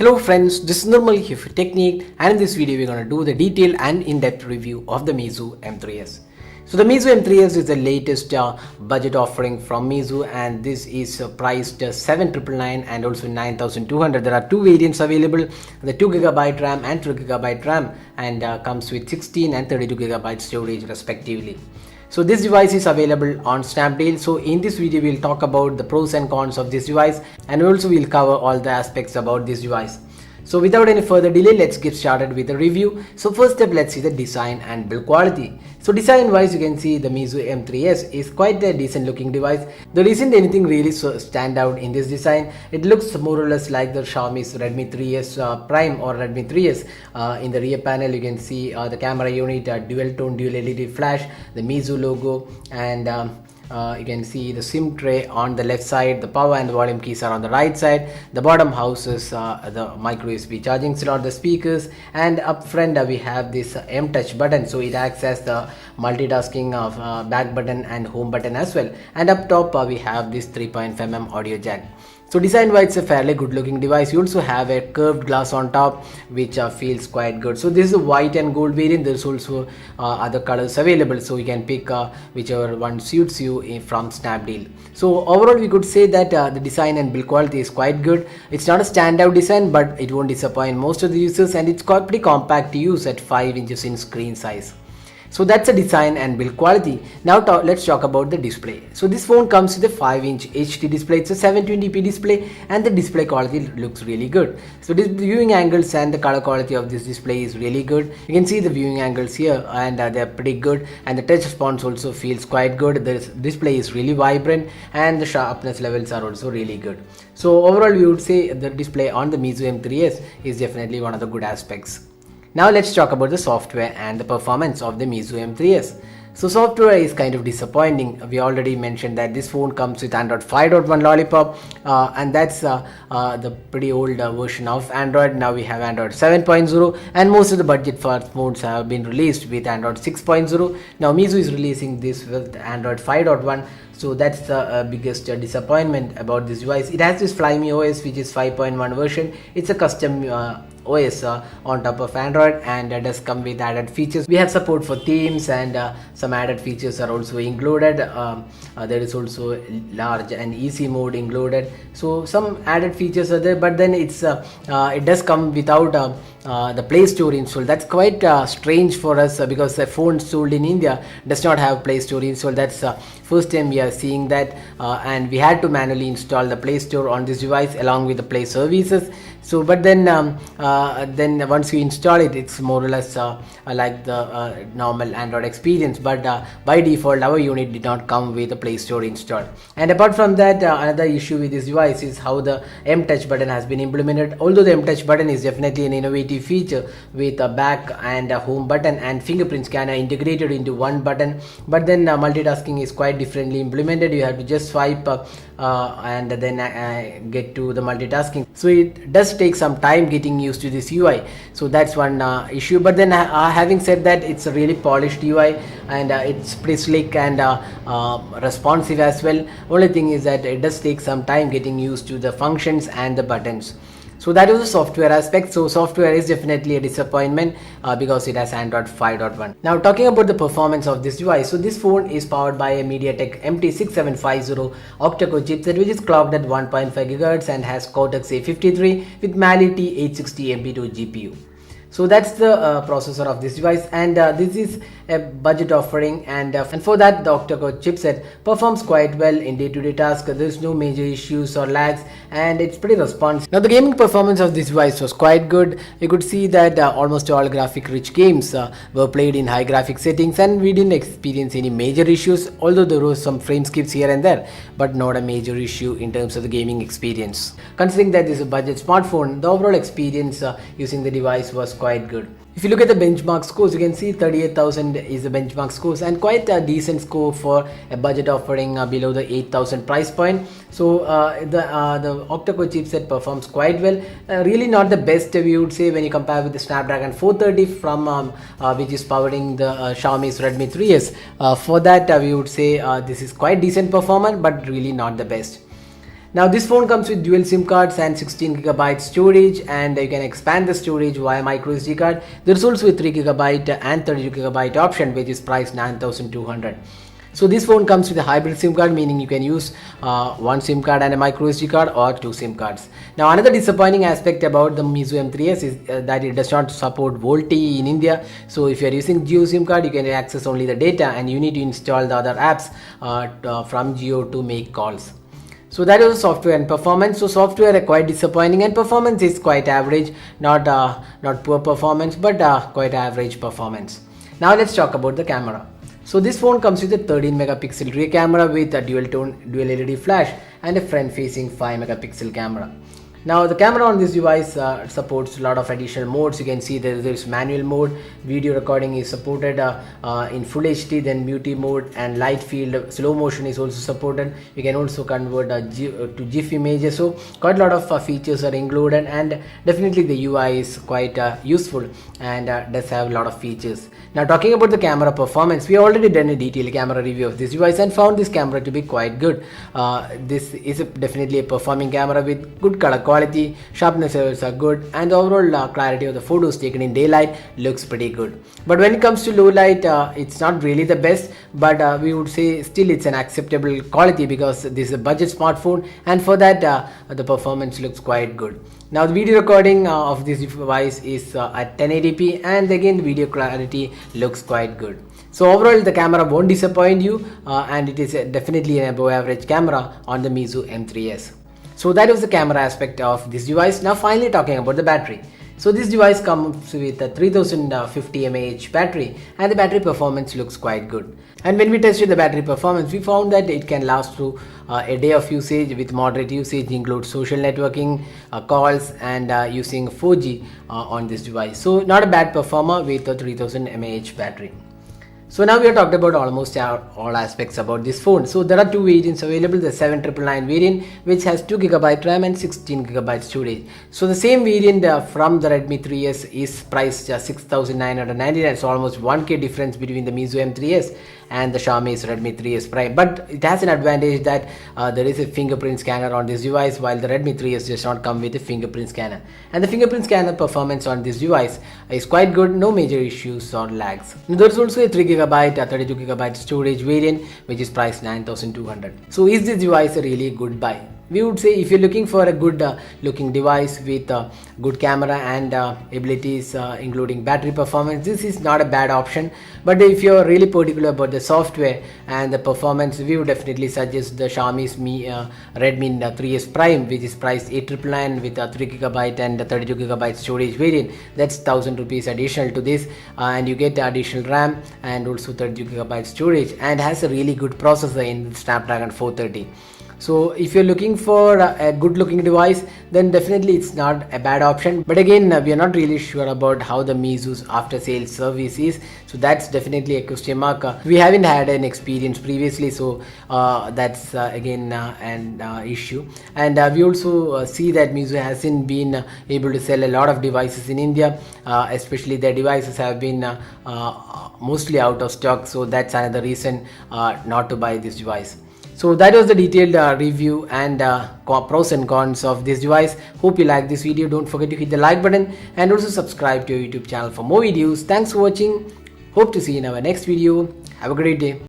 Hello friends, this is Normal here for Technique, and in this video we're going to do the detailed and in-depth review of the Meizu M3S. So the Meizu M3S is the latest budget offering from Meizu, and this is priced 7,999 and also 9,200. There are two variants available, the 2GB RAM and 3GB RAM, and comes with 16 and 32GB storage respectively. So this device is available on Snapdeal. So in this video we'll talk about the pros and cons of this device, and also we'll cover all the aspects about this device. So without any further delay, let's get started with the review. So first step, let's see the design and build quality. So design wise, you can see the Meizu M3S is quite a decent looking device. There isn't anything really stand out in this design. It looks more or less like the Xiaomi's Redmi 3S Prime or Redmi 3S. In the rear panel you can see the camera unit, dual tone dual LED flash, the Meizu logo, and you can see the SIM tray on the left side. The power and the volume keys are on the right side. The bottom houses the micro USB charging slot, the speakers, and up front we have this M touch button, so it acts as the multitasking of back button and home button as well. And up top we have this 3.5mm audio jack. So design wise, it's a fairly good looking device. You also have a curved glass on top, which feels quite good. So this is a white and gold variant. There's also other colors available, so you can pick whichever one suits you from Snapdeal. So overall we could say that the design and build quality is quite good. It's not a standout design, but it won't disappoint most of the users, and it's quite pretty compact to use at 5 inches in screen size. So that's the design and build quality. Now let's talk about the display. So this phone comes with a 5-inch HD display. It's a 720p display, and the display quality looks really good. So this viewing angles and the color quality of this display is really good. You can see the viewing angles here, and they're pretty good, and the touch response also feels quite good. The display is really vibrant, and the sharpness levels are also really good. So overall we would say the display on the Meizu M3S is definitely one of the good aspects. Now let's talk about the software and the performance of the Meizu M3S. So software is kind of disappointing. We already mentioned that this phone comes with Android 5.1 Lollipop, and that's the pretty old version of Android. Now we have Android 7.0, and most of the budget phones have been released with Android 6.0. Now Meizu is releasing this with Android 5.1. So that's the biggest disappointment about this device. It has this Flyme OS, which is 5.1 version. It's a custom OS on top of Android, and it does come with added features. We have support for themes, and some added features are also included. There is also large and easy mode included. So some added features are there, but then it does come without the Play Store installed. That's quite strange for us because the phone sold in India does not have Play Store installed. That's first time we are seeing that, and we had to manually install the Play Store on this device along with the Play services. So but then once you install it, it's more or less like the normal Android experience, but by default our unit did not come with the Play Store installed. And apart from that, another issue with this device is how the M touch button has been implemented. Although the M touch button is definitely an innovative feature with a back and a home button and fingerprint scanner integrated into one button, but then multitasking is quite differently implemented. You have to just swipe and then get to the multitasking, so it does take some time getting used to this UI. So that's one issue, but then having said that, it's a really polished UI, and it's pretty slick and responsive as well. Only thing is that it does take some time getting used to the functions and the buttons. So that is the software aspect. So software is definitely a disappointment because it has Android 5.1. Now talking about the performance of this device. So this phone is powered by a MediaTek MT6750 octa-core chipset, which is clocked at 1.5 GHz and has Cortex A53 with Mali T860 MP2 GPU. So that's the processor of this device, and this is a budget offering, and for that the octa-core chipset performs quite well in day-to-day tasks. There's no major issues or lags, and it's pretty responsive. Now the gaming performance of this device was quite good. You could see that almost all graphic rich games were played in high graphic settings, and we didn't experience any major issues, although there were some frame skips here and there, but not a major issue in terms of the gaming experience. Considering that this is a budget smartphone, the overall experience using the device was quite good. If you look at the benchmark scores, you can see 38,000 is the benchmark scores, and quite a decent score for a budget offering below the 8,000 price point. So the octa-core chipset performs quite well. Really not the best, we would say, when you compare with the Snapdragon 430 from which is powering the Xiaomi's Redmi 3S. For that we would say this is quite decent performance, but really not the best. Now this phone comes with dual SIM cards and 16GB storage, and you can expand the storage via micro SD card. There is also a 3GB and 32GB option, which is priced 9,200. So this phone comes with a hybrid SIM card, meaning you can use one SIM card and a micro SD card, or two SIM cards. Now another disappointing aspect about the Meizu M3S is that it does not support VoLTE in India. So if you are using Jio SIM card, you can access only the data, and you need to install the other apps from Jio to make calls. So that is software and performance. So software are quite disappointing, and performance is quite average, not poor performance, but quite average performance. Now let's talk about the camera. So this phone comes with a 13 megapixel rear camera with a dual LED flash and a front facing 5 megapixel camera. Now the camera on this device supports a lot of additional modes. You can see there's manual mode, video recording is supported in full HD, then beauty mode, and light field slow motion is also supported. You can also convert to GIF images. So quite a lot of features are included, and definitely the UI is quite useful and does have a lot of features. Now talking about the camera performance, we already done a detailed camera review of this device and found this camera to be quite good. This is definitely a performing camera with good color quality, sharpness levels are good, and the overall clarity of the photos taken in daylight looks pretty good. But when it comes to low light, it's not really the best, but we would say still it's an acceptable quality because this is a budget smartphone, and for that the performance looks quite good. Now the video recording of this device is at 1080p, and again the video clarity looks quite good. So overall the camera won't disappoint you, and it is definitely an above average camera on the Meizu M3S. So that was the camera aspect of this device. Now finally talking about the battery. So this device comes with a 3050 mAh battery, and the battery performance looks quite good. And when we tested the battery performance, we found that it can last through a day of usage with moderate usage, includes social networking, calls, and using 4G on this device. So not a bad performer with a 3000 mAh battery. So now we have talked about almost all aspects about this phone. So there are two variants available: the 7999 variant, which has 2GB RAM and 16GB storage. So the same variant from the Redmi 3S is priced 6,999. So almost 1K difference between the Meizu M3S and the Xiaomi's Redmi 3S Prime. But it has an advantage that there is a fingerprint scanner on this device, while the Redmi 3S does not come with a fingerprint scanner. And the fingerprint scanner performance on this device is quite good, no major issues or lags. Now, there is also a 3GB, 32GB storage variant, which is priced 9,200. So is this device a really good buy? We would say if you're looking for a good looking device with good camera and abilities including battery performance, this is not a bad option. But if you're really particular about the software and the performance, we would definitely suggest the Xiaomi's Redmi 3S Prime, which is priced 8,999 with a 3GB and 32GB storage variant. That's 1,000 rupees additional to this, and you get additional RAM and also 32GB storage, and has a really good processor in Snapdragon 430. So if you're looking for a good looking device, then definitely it's not a bad option. But again, we are not really sure about how the Meizu's after sales service is, so that's definitely a question mark. We haven't had an experience previously, so that's again an issue. And we also see that Meizu hasn't been able to sell a lot of devices in India, especially their devices have been mostly out of stock, so that's another reason not to buy this device. So that was the detailed review and pros and cons of this device. Hope you like this video. Don't forget to hit the like button and also subscribe to our YouTube channel for more videos. Thanks for watching. Hope to see you in our next video. Have a great day.